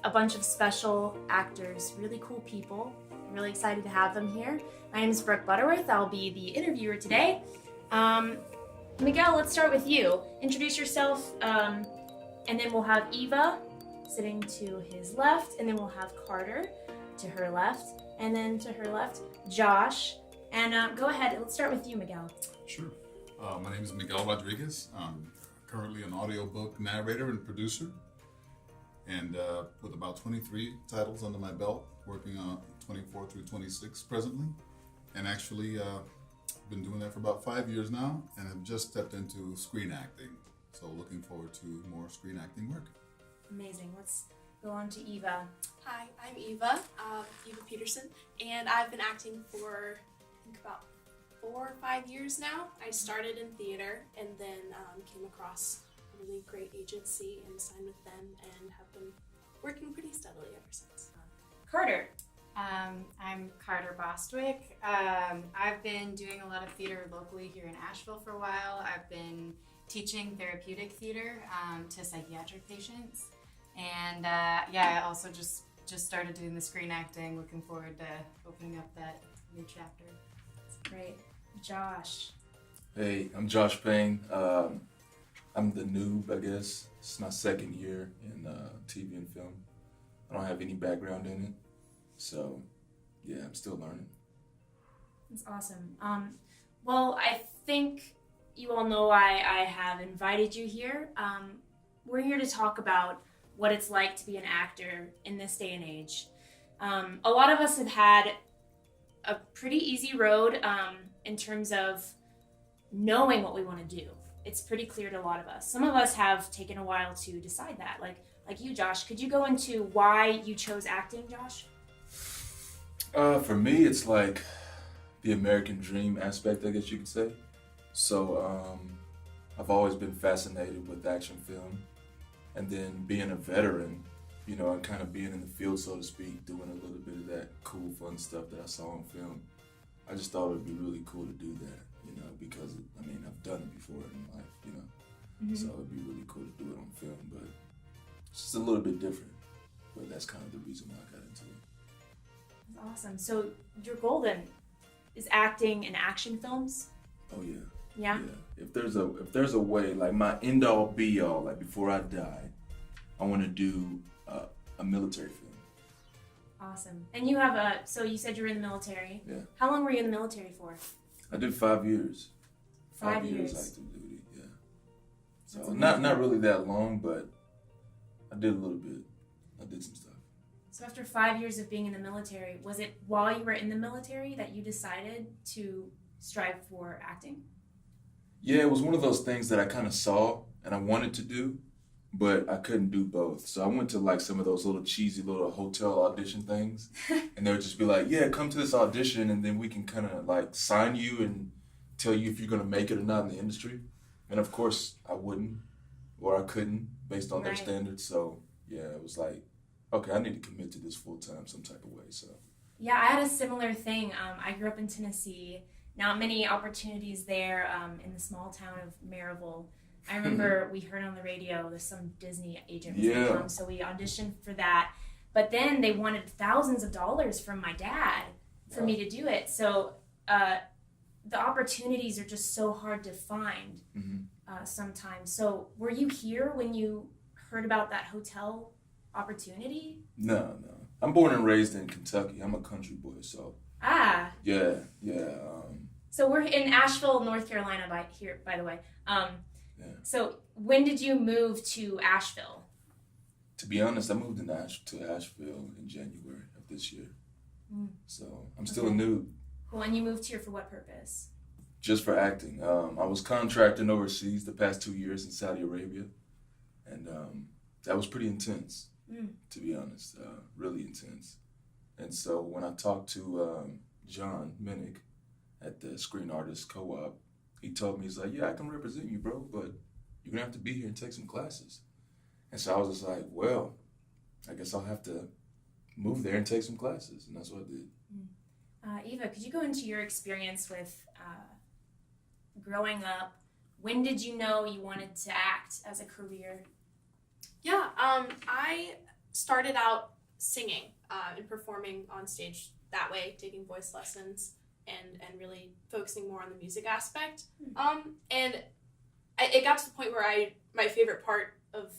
a bunch of special actors, really cool people. I'm really excited to have them here. My name is Butterworth. I'll be the interviewer today. Miguel, let's start with you. Introduce yourself, and then we'll have Eva sitting to his left, and then we'll have Carter to her left, and then to her left, Josh. And go ahead, let's start with you, Miguel. Sure. My name is Miguel Rodriguez. I'm currently an audiobook narrator and producer, and with about 23 titles under my belt, working on 24 through 26 presently. And actually, been doing that for about 5 years now, and have just stepped into screen acting. So looking forward to more screen acting work. Amazing. Let's go on to Eva. Hi, I'm Eva Peterson, and I've been acting for, I think, about 4 or 5 years now. I started in theater and then came across a really great agency and signed with them and have been working pretty steadily ever since. Carter. I'm Carter Bostwick. I've been doing a lot of theater locally here in Asheville for a while. I've been teaching therapeutic theater to psychiatric patients. And I also just started doing the screen acting. Looking forward to opening up that new chapter. That's great. Josh. Hey, I'm Josh Payne. I'm the noob, I guess. It's my second year in TV and film. I don't have any background in it. So, yeah, I'm still learning. That's awesome. Well, I think you all know why I have invited you here. We're here to talk about what it's like to be an actor in this day and age. A lot of us have had a pretty easy road in terms of knowing what we want to do. It's pretty clear to a lot of us. Some of us have taken a while to decide that. Like you, Josh. Could you go into why you chose acting, Josh? For me, it's like the American dream aspect, I guess you could say. So, I've always been fascinated with action film. And then being a veteran, you know, and kind of being in the field, so to speak, doing a little bit of that cool, fun stuff that I saw on film. I just thought it would be really cool to do that, you know, because, I've done it before in life, you know. Mm-hmm. So it'd be really cool to do it on film, but it's just a little bit different. But that's kind of the reason why I got into it. That's awesome. So your goal then is acting in action films? Oh, yeah. Yeah? Yeah. If there's a way, like my end all be all, like before I die, I want to do a military film. Awesome. And you have so you said you were in the military. Yeah. How long were you in the military for? I did 5 years. 5 years. Active duty, yeah. So not really that long, but I did a little bit. I did some stuff. So after 5 years of being in the military, was it while you were in the military that you decided to strive for acting? Yeah, it was one of those things that I kind of saw and I wanted to do, but I couldn't do both. So I went to like some of those little cheesy little hotel audition things, and they would just be like, yeah, come to this audition and then we can kind of like sign you and tell you if you're going to make it or not in the industry. And of course I wouldn't, or I couldn't based on their standards. So yeah, it was like, okay, I need to commit to this full time some type of way. So yeah, I had a similar thing. I grew up in Tennessee. Not many opportunities there in the small town of Maryville. I remember we heard on the radio there's some Disney agent was going to come, so we auditioned for that. But then they wanted thousands of dollars from my dad for me to do it. So the opportunities are just so hard to find sometimes. So were you here when you heard about that hotel opportunity? No. I'm born and raised in Kentucky. I'm a country boy, so. Yeah. So we're in Asheville, North Carolina, by the way. So when did you move to Asheville? To be honest, I moved to Asheville in January of this year. So I'm still a noob. Well, and you moved here for what purpose? Just for acting. I was contracting overseas the past 2 years in Saudi Arabia, and that was pretty intense, to be honest. Really intense. And so when I talked to John Minnick at the Screen Artists Co-op, he told me, he's like, yeah, I can represent you, bro, but you're going to have to be here and take some classes. And so I was just like, well, I guess I'll have to move there and take some classes. And that's what I did. Eva, could you go into your experience with growing up? When did you know you wanted to act as a career? Yeah, I started out singing and performing on stage that way, taking voice lessons and really focusing more on the music aspect. And it got to the point where my favorite part of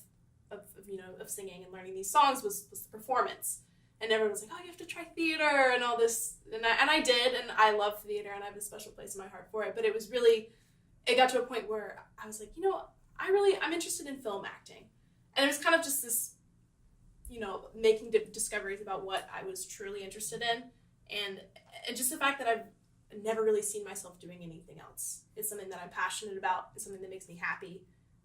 singing and learning these songs was the performance. And everyone was like, oh, you have to try theater and all this. And I did, and I love theater, and I have a special place in my heart for it. But it got to a point where I was like, I'm interested in film acting. And it was kind of just this, making discoveries about what I was truly interested in. And just the fact that I've never really seen myself doing anything else. It's something that I'm passionate about. It's something that makes me happy.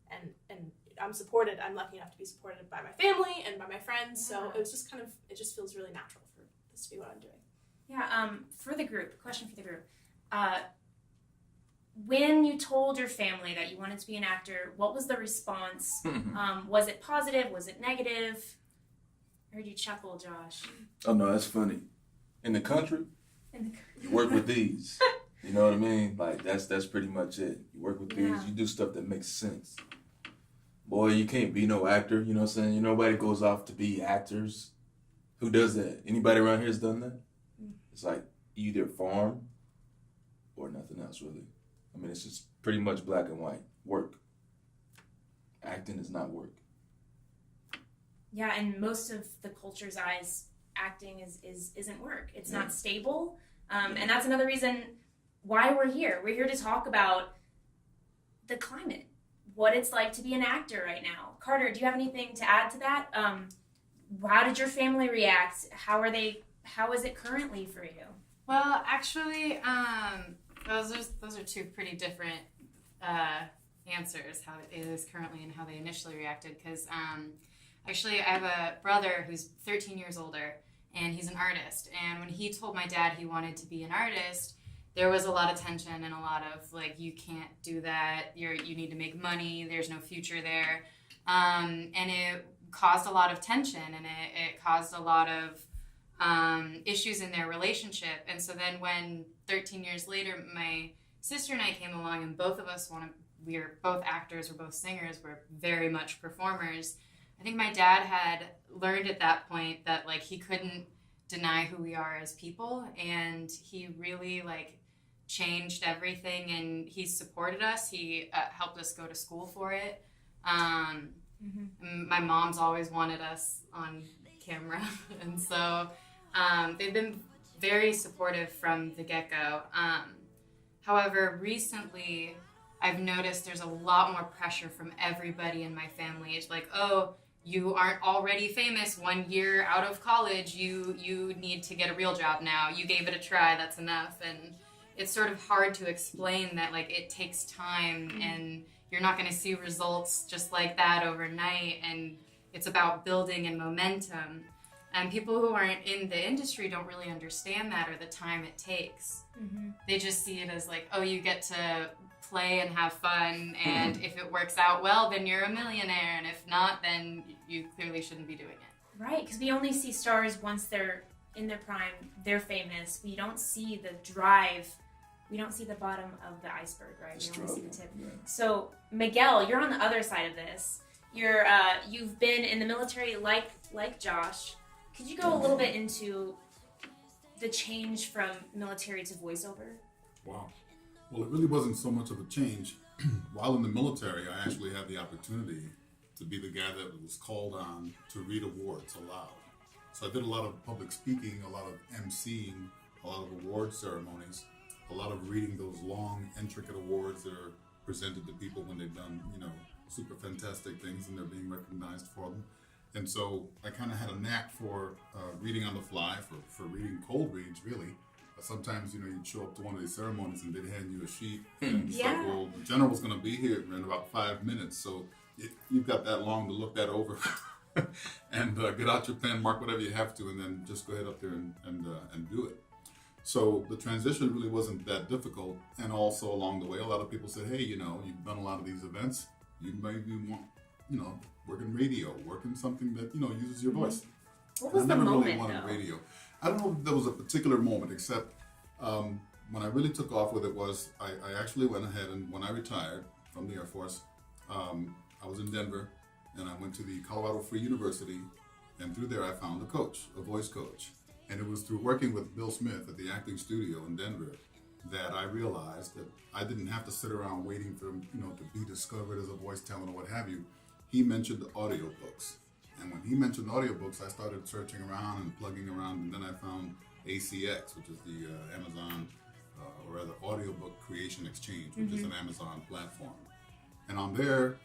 And I'm supported. I'm lucky enough to be supported by my family and by my friends. Yeah. So it was just it just feels really natural for this to be what I'm doing. Yeah. For the group, question for the group. When you told your family that you wanted to be an actor, what was the response? Was it positive? Was it negative? I heard you chuckle, Josh. Oh no, that's funny. In the country, you work with these. You know what I mean? Like that's pretty much it. You work with these. You do stuff that makes sense. Boy, you can't be no actor. You know what I'm saying? Nobody goes off to be actors. Who does that? Anybody around here has done that? It's like either farm or nothing else really. I mean, it's just pretty much black and white. Work. Acting is not work. Yeah, and most of the culture's eyes, acting isn't work. It's not stable. And that's another reason why we're here. We're here to talk about the climate, what it's like to be an actor right now. Carter, do you have anything to add to that? How did your family react? How is it currently for you? Well, actually, those are two pretty different answers, how it is currently and how they initially reacted, because actually I have a brother who's 13 years older, and he's an artist, and when he told my dad he wanted to be an artist, there was a lot of tension and a lot of like, you can't do that, you need to make money, there's no future there, and it caused a lot of tension, and it caused a lot of issues in their relationship. And so then when 13 years later my sister and I came along, and both of us we were both actors, we're both singers, we're very much performers. I think my dad had learned at that point that like he couldn't deny who we are as people, and he really like changed everything, and he supported us. He helped us go to school for it. My mom's always wanted us on camera, and so they've been very supportive from the get-go. However, recently I've noticed there's a lot more pressure from everybody in my family. It's like, oh, you aren't already famous 1 year out of college. You need to get a real job now. You gave it a try. That's enough. And it's sort of hard to explain that like it takes time, and you're not going to see results just like that overnight. And it's about building and momentum. And people who aren't in the industry don't really understand that, or the time it takes. They just see it as like, oh, you get to play and have fun, and if it works out well, then you're a millionaire, and if not, then you clearly shouldn't be doing it. Right, because we only see stars once they're in their prime, they're famous. We don't see the drive. We don't see the bottom of the iceberg, right? We only see the tip. Yeah. So, Miguel, you're on the other side of this. You've been in the military like Josh. Could you go a little bit into the change from military to voiceover? Wow. Well, it really wasn't so much of a change. While in the military, I actually had the opportunity to be the guy that was called on to read awards aloud. So I did a lot of public speaking, a lot of emceeing, a lot of award ceremonies, a lot of reading those long, intricate awards that are presented to people when they've done, super fantastic things and they're being recognized for them. And so I kind of had a knack for reading on the fly, for reading cold reads, really. Sometimes, you'd show up to one of these ceremonies and they'd hand you a sheet and it's like, well, the general's going to be here in about 5 minutes. So you've got that long to look that over and get out your pen, mark whatever you have to, and then just go ahead up there and do it. So the transition really wasn't that difficult. And also along the way, a lot of people said, hey, you've done a lot of these events. You maybe want, work in radio, work in something that, uses your voice. What was the moment, really wanted though? Radio. I don't know if there was a particular moment, except when I really took off with it was I actually went ahead, and when I retired from the Air Force, I was in Denver, and I went to the Colorado Free University And through there, I found a coach, a voice coach. And it was through working with Bill Smith at the acting studio in Denver that I realized that I didn't have to sit around waiting for him, to be discovered as a voice talent or what have you. He mentioned audiobooks. And when he mentioned audiobooks, I started searching around and plugging around, and then I found ACX, which is the Amazon, or rather Audiobook Creation Exchange, which is an Amazon platform. And on there,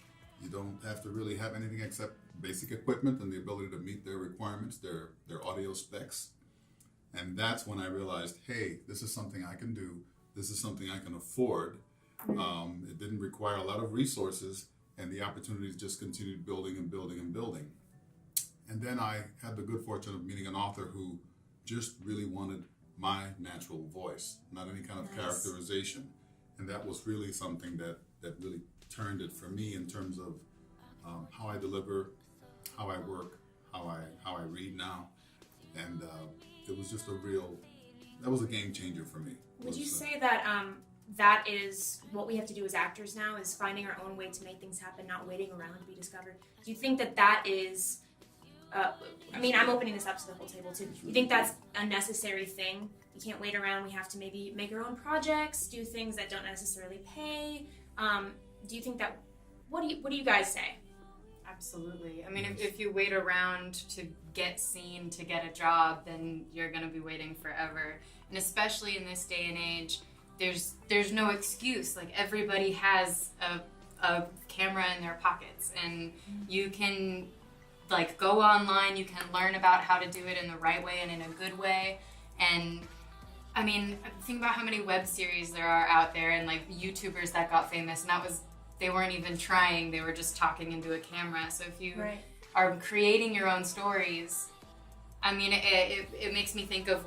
you don't have to really have anything except basic equipment and the ability to meet their requirements, their audio specs. And that's when I realized, hey, this is something I can do. This is something I can afford. It didn't require a lot of resources, and the opportunities just continued building and building and building. And then I had the good fortune of meeting an author who just really wanted my natural voice, not any kind of characterization. And that was really something that really turned it for me in terms of how I deliver, how I work, how I read now. And it was just that was a game changer for me. Would you say that that is what we have to do as actors now, is finding our own way to make things happen, not waiting around to be discovered? Do you think that is, I'm opening this up to the whole table too. You think that's a necessary thing? We can't wait around. We have to maybe make our own projects, do things that don't necessarily pay. Do you think that, what do you guys say? Absolutely. If you wait around to get seen, to get a job, then you're going to be waiting forever. And especially in this day and age, there's no excuse. Like, everybody has a camera in their pockets, and you can go online, you can learn about how to do it in the right way and in a good way. And think about how many web series there are out there, and YouTubers that got famous, and they weren't even trying, they were just talking into a camera. So if you are creating your own stories, it makes me think of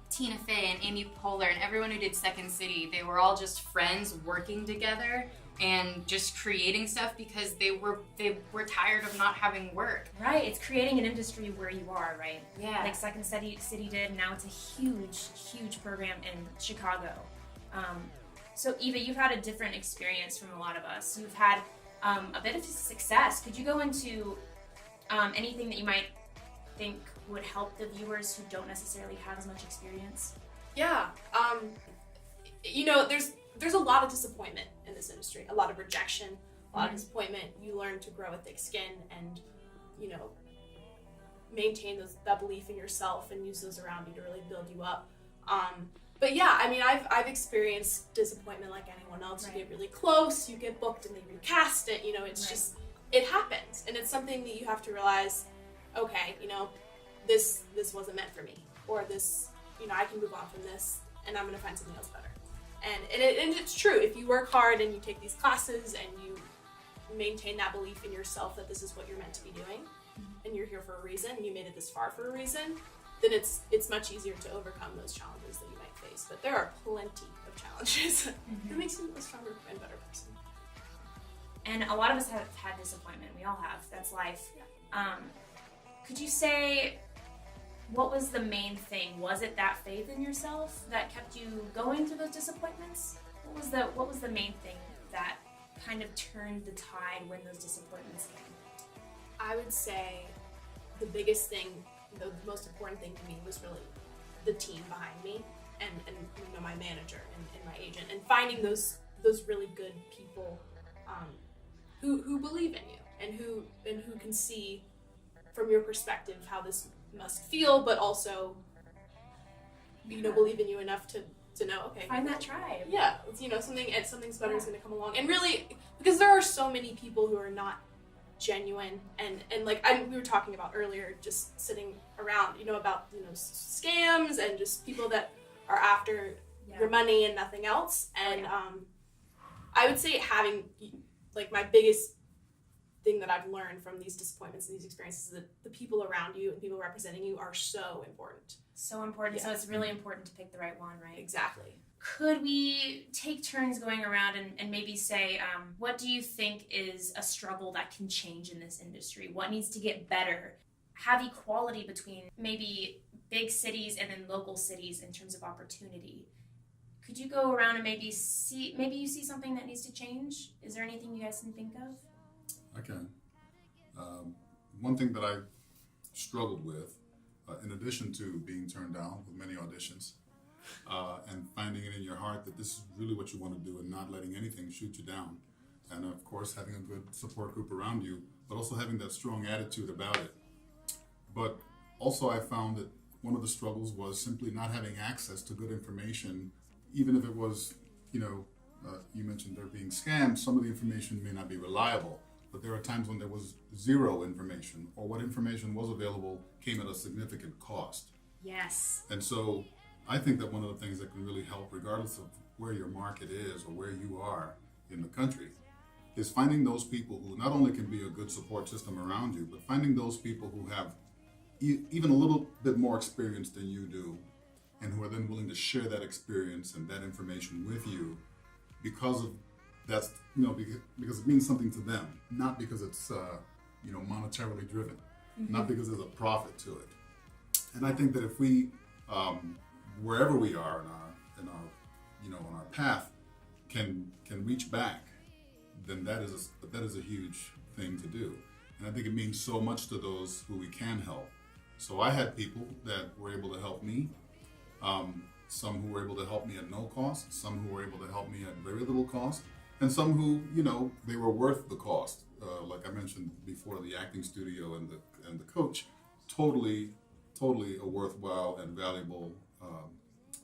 Tina Fey and Amy Poehler and everyone who did Second City. They were all just friends working together and just creating stuff because they were tired of not having work. Right, it's creating an industry where you are, right? Yeah. Like Second City did, and now it's a huge program in Chicago. So Eva, you've had a different experience from a lot of us. You've had a bit of success. Could you go into anything that you might think would help the viewers who don't necessarily have as much experience? Yeah. There's a lot of disappointment in this industry, a lot of rejection, a lot of disappointment. You learn to grow a thick skin and, maintain that belief in yourself and use those around you to really build you up. But yeah, I've experienced disappointment like anyone else. Right. You get really close, you get booked and they recast it, it's just, it happens. And it's something that you have to realize, okay, this wasn't meant for me. Or this, I can move on from this and I'm going to find something else better. And it's true, if you work hard and you take these classes and you maintain that belief in yourself that this is what you're meant to be doing, and you're here for a reason, you made it this far for a reason, then it's much easier to overcome those challenges that you might face. But there are plenty of challenges. It makes you a stronger and better person. And a lot of us have had disappointment. We all have. That's life. Could you say, what was the main thing? Was it that faith in yourself that kept you going through those disappointments? What was the main thing that kind of turned the tide when those disappointments came? I would say the biggest thing, the most important thing to me was really the team behind me and my manager and my agent, and finding those really good people who believe in you and who can see from your perspective how this must feel, but also believe in you enough to know, okay, Find that tribe. yeah, something's better is going to come along. And really, because there are so many people who are not genuine and we were talking about earlier, just sitting around, about scams and just people that are after your money and nothing else. And I would say having my biggest thing that I've learned from these disappointments and these experiences is that the people around you and people representing you are so important. So important. Yeah. So it's really important to pick the right one, right? Exactly. Could we take turns going around and maybe say, what do you think is a struggle that can change in this industry? What needs to get better? Have equality between maybe big cities and then local cities in terms of opportunity. Could you go around and maybe you see something that needs to change? Is there anything you guys can think of? I can. One thing that I struggled with, in addition to being turned down with many auditions, and finding it in your heart that this is really what you want to do and not letting anything shoot you down. And of course, having a good support group around you, but also having that strong attitude about it. But also I found that one of the struggles was simply not having access to good information, even if it was, you mentioned there being scams, some of the information may not be reliable, but there are times when there was zero information, or what information was available came at a significant cost. Yes. And so I think that one of the things that can really help, regardless of where your market is or where you are in the country, is finding those people who not only can be a good support system around you, but finding those people who have even a little bit more experience than you do, and who are then willing to share that experience and that information with you because of that's, because it means something to them, not because it's, monetarily driven, not because there's a profit to it. And I think that if we, wherever we are in our path, can reach back, then that is a huge thing to do. And I think it means so much to those who we can help. So I had people that were able to help me, some who were able to help me at no cost, some who were able to help me at very little cost, and some who, they were worth the cost. Like I mentioned before, the acting studio and the coach, totally a worthwhile and valuable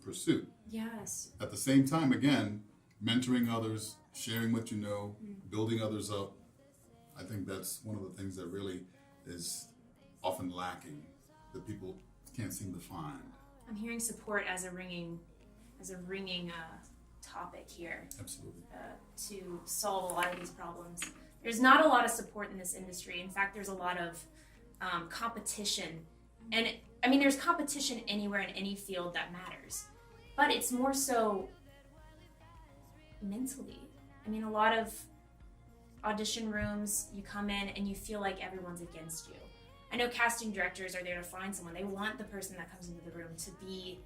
pursuit. Yes. At the same time, again, mentoring others, sharing what you know, building others up. I think that's one of the things that really is often lacking, that people can't seem to find. I'm hearing support as a ringing topic here. Absolutely. To solve a lot of these problems. There's not a lot of support in this industry. In fact, there's a lot of competition. And there's competition anywhere in any field that matters. But it's more so mentally. A lot of audition rooms, you come in and you feel like everyone's against you. I know casting directors are there to find someone. They want the person that comes into the room to be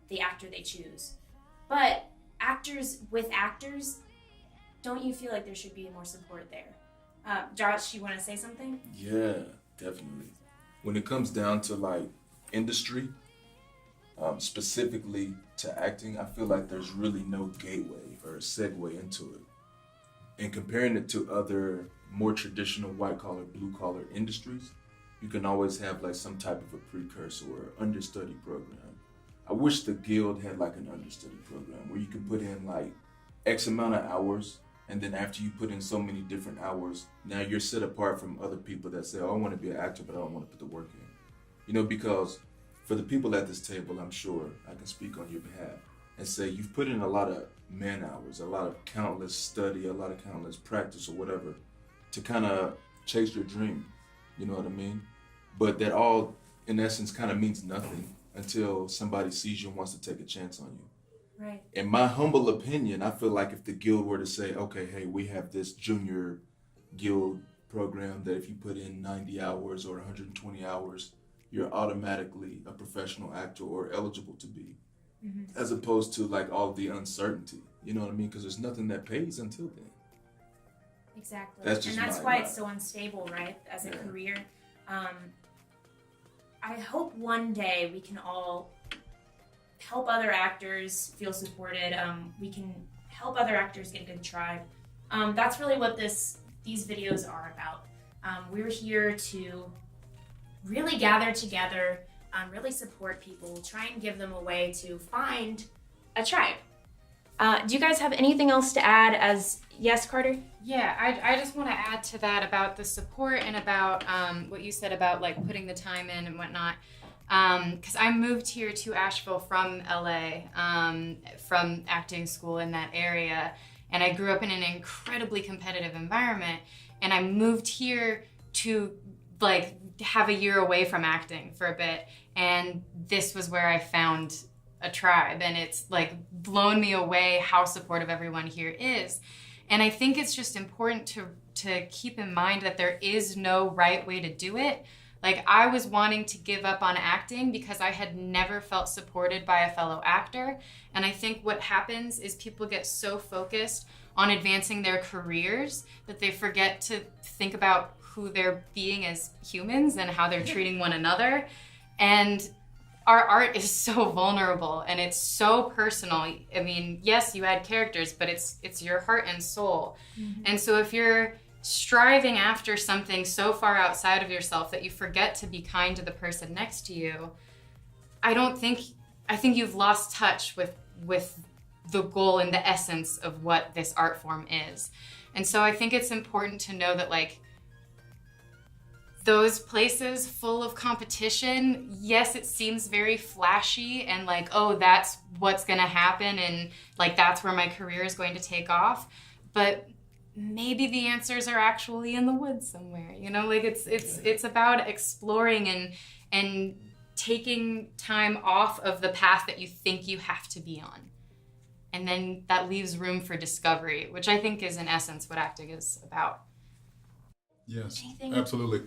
the actor they choose. But actors, don't you feel like there should be more support there? Josh, you want to say something? Yeah, definitely. When it comes down to industry, specifically to acting, I feel like there's really no gateway or segue into it. And comparing it to other more traditional white-collar, blue-collar industries, you can always have some type of a precursor or understudy program. I wish the guild had an understudy program where you can put in X amount of hours, and then after you put in so many different hours, now you're set apart from other people that say, oh, I want to be an actor, but I don't want to put the work in. Because for the people at this table, I'm sure I can speak on your behalf and say you've put in a lot of man hours, a lot of countless study, a lot of countless practice or whatever to kind of chase your dream. You know what I mean? But that all, in essence, kind of means nothing until somebody sees you and wants to take a chance on you. Right. In my humble opinion, I feel like if the guild were to say, okay, hey, we have this junior guild program that if you put in 90 hours or 120 hours, you're automatically a professional actor or eligible to be, as opposed to all the uncertainty. You know what I mean? Because there's nothing that pays until then. Exactly. That's why it's so unstable, right? As a career. I hope one day we can all help other actors feel supported. We can help other actors get a good try. That's really what these videos are about. We're here to really gather together, really support people, try and give them a way to find a tribe. Do you guys have anything else to add yes, Carter? Yeah, I just want to add to that about the support and about what you said about putting the time in and whatnot. Because I moved here to Asheville from LA, from acting school in that area. And I grew up in an incredibly competitive environment. And I moved here to have a year away from acting for a bit. And this was where I found a tribe. And it's blown me away how supportive everyone here is. And I think it's just important to keep in mind that there is no right way to do it. I was wanting to give up on acting because I had never felt supported by a fellow actor. And I think what happens is people get so focused on advancing their careers that they forget to think about who they're being as humans and how they're treating one another. And our art is so vulnerable and it's so personal. I mean, yes, you add characters, but it's your heart and soul. Mm-hmm. And so if you're striving after something so far outside of yourself that you forget to be kind to the person next to you, I think you've lost touch with the goal and the essence of what this art form is. And so I think it's important to know that, like, those places full of competition, yes, it seems very flashy and like, oh, that's what's gonna happen and like that's where my career is going to take off. But maybe the answers are actually in the woods somewhere. You know, like it's about exploring and taking time off of the path that you think you have to be on. And then that leaves room for discovery, which I think is in essence what acting is about. Yes, absolutely.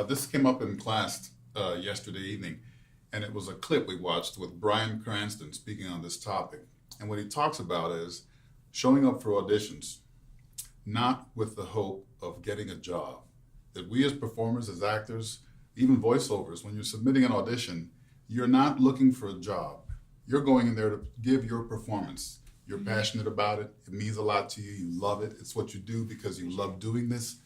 This came up in class yesterday evening, and it was a clip we watched with Bryan Cranston speaking on this topic. And what he talks about is showing up for auditions, not with the hope of getting a job. That we as performers, as actors, even voiceovers, when you're submitting an audition, you're not looking for a job. You're going in there to give your performance. You're passionate about it. It means a lot to you. You love it. It's what you do because you love doing this.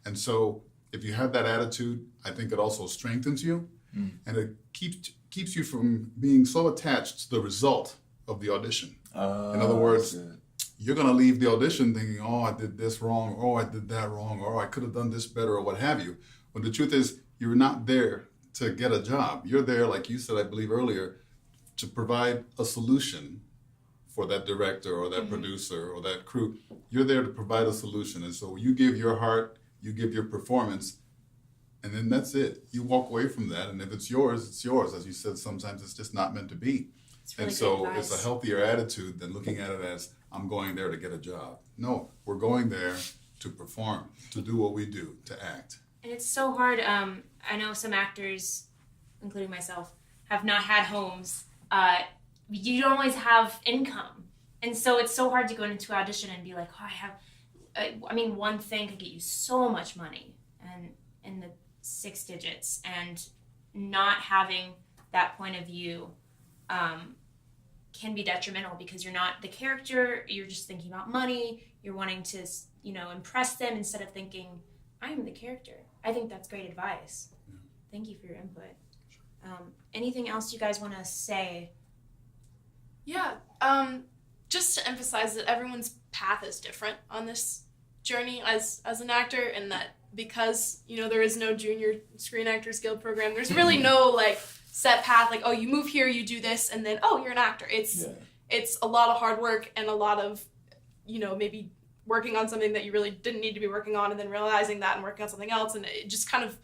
And so if you have that attitude, I think it also strengthens you, and it keeps you from being so attached to the result of the audition. In other words, you're going to leave the audition thinking, oh, I did this wrong, or oh, I did that wrong, or oh, I could have done this better, or what have you. When the truth is, you're not there to get a job. You're there, like you said, I believe earlier, to provide a solution for that director or that producer or that crew. You're there to provide a solution. And so you give your heart, you give your performance, and then that's it. You walk away from that, and if it's yours, it's yours. As you said, sometimes it's just not meant to be. It's really and so it's a healthier attitude than looking at it as, I'm going there to get a job. No, we're going there to perform, to do what we do, to act. And it's so hard. I know some actors, including myself, have not had homes. You don't always have income. And so it's so hard to go into audition and be like, oh, one thing could get you so much money and in the 6 digits, and not having that point of view can be detrimental because you're not the character, you're just thinking about money, you're wanting to, impress them instead of thinking, I'm the character. I think that's great advice. Yeah. Thank you for your input. Anything else you guys want to say? Yeah, just to emphasize that everyone's path is different on this journey as an actor, and that because there is no junior Screen Actors Guild program, there's really no set path like, oh, you move here, you do this, and then you're an actor. It's a lot of hard work and a lot of maybe working on something that you really didn't need to be working on, and then realizing that and working on something else, and it just kind of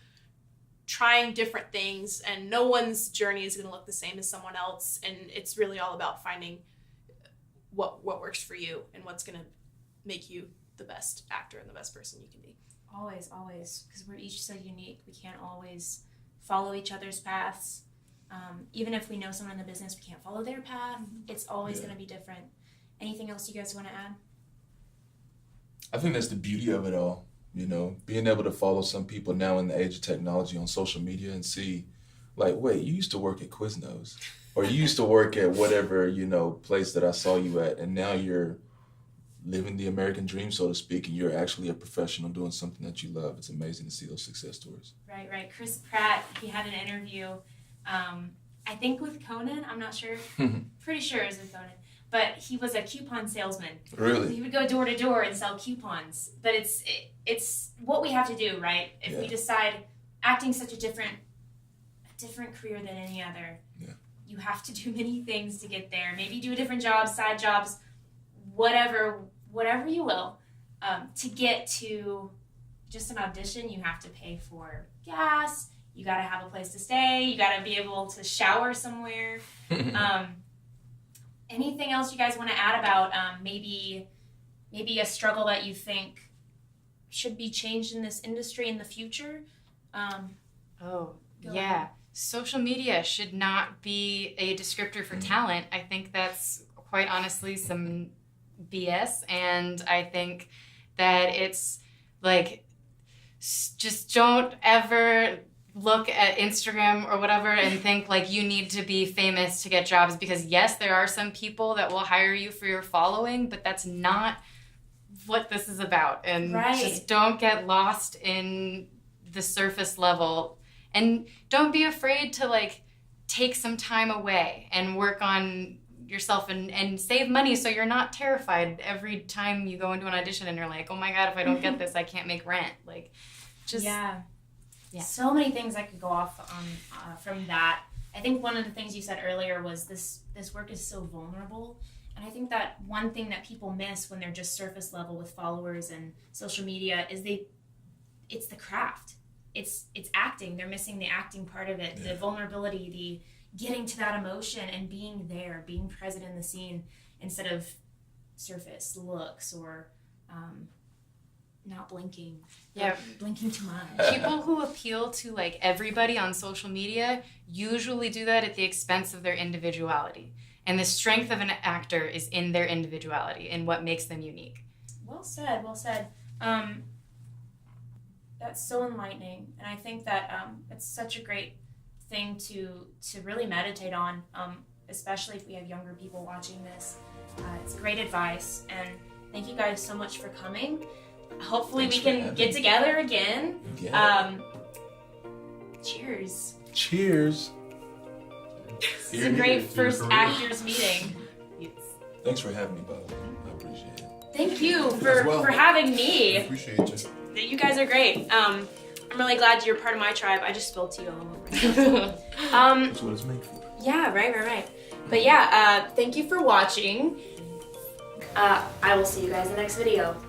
trying different things, and no one's journey is going to look the same as someone else, and it's really all about finding what works for you and what's going to make you the best actor and the best person you can be. Always, because we're each so unique. We can't always follow each other's paths. Even if we know someone in the business, we can't follow their path. It's always going to be different. Anything else you guys want to add? I think that's the beauty of it all. Being able to follow some people now in the age of technology on social media and see, wait, you used to work at Quiznos, or you used to work at whatever, place that I saw you at, and now you're living the American dream, so to speak, and you're actually a professional doing something that you love. It's amazing to see those success stories. Right. Chris Pratt, he had an interview, I think with Conan, I'm not sure. Pretty sure it was with Conan. But he was a coupon salesman. Really? He would go door to door and sell coupons. But it's what we have to do, right? If we decide acting's such a different career than any other, you have to do many things to get there. Maybe do a different job, side jobs, whatever you will. To get to just an audition, you have to pay for gas. You got to have a place to stay. You got to be able to shower somewhere. Anything else you guys want to add about maybe a struggle that you think should be changed in this industry in the future? Social media should not be a descriptor for talent. I think that's quite honestly some BS, and I think that it's just don't ever look at Instagram or whatever and think like you need to be famous to get jobs, because yes, there are some people that will hire you for your following, but that's not what this is about. And just don't get lost in the surface level, and don't be afraid to like take some time away and work on yourself and save money so you're not terrified every time you go into an audition and you're like, oh my god, if I don't get this, I can't make rent. Like, just yeah. So many things I could go off on from that. I think one of the things you said earlier was this work is so vulnerable, and I think that one thing that people miss when they're just surface level with followers and social media is it's the craft. It's acting. They're missing the acting part of it, the vulnerability, the getting to that emotion and being there, being present in the scene instead of surface looks or not blinking. Yeah, blinking too much. People who appeal to like everybody on social media usually do that at the expense of their individuality. And the strength of an actor is in their individuality and what makes them unique. Well said, well said. That's so enlightening, and I think that it's such a great thing to really meditate on, especially if we have younger people watching this. It's great advice, and thank you guys so much for coming. Hopefully we can get together again. Yeah. Cheers. Cheers. This is a great first actors meeting. Thanks for having me, by the way. I appreciate it. Thank you for having me. I appreciate you. You guys are great. I'm really glad you're part of my tribe. I just spilled tea all over. That's what it's made for. Yeah, right. But yeah, thank you for watching. I will see you guys in the next video.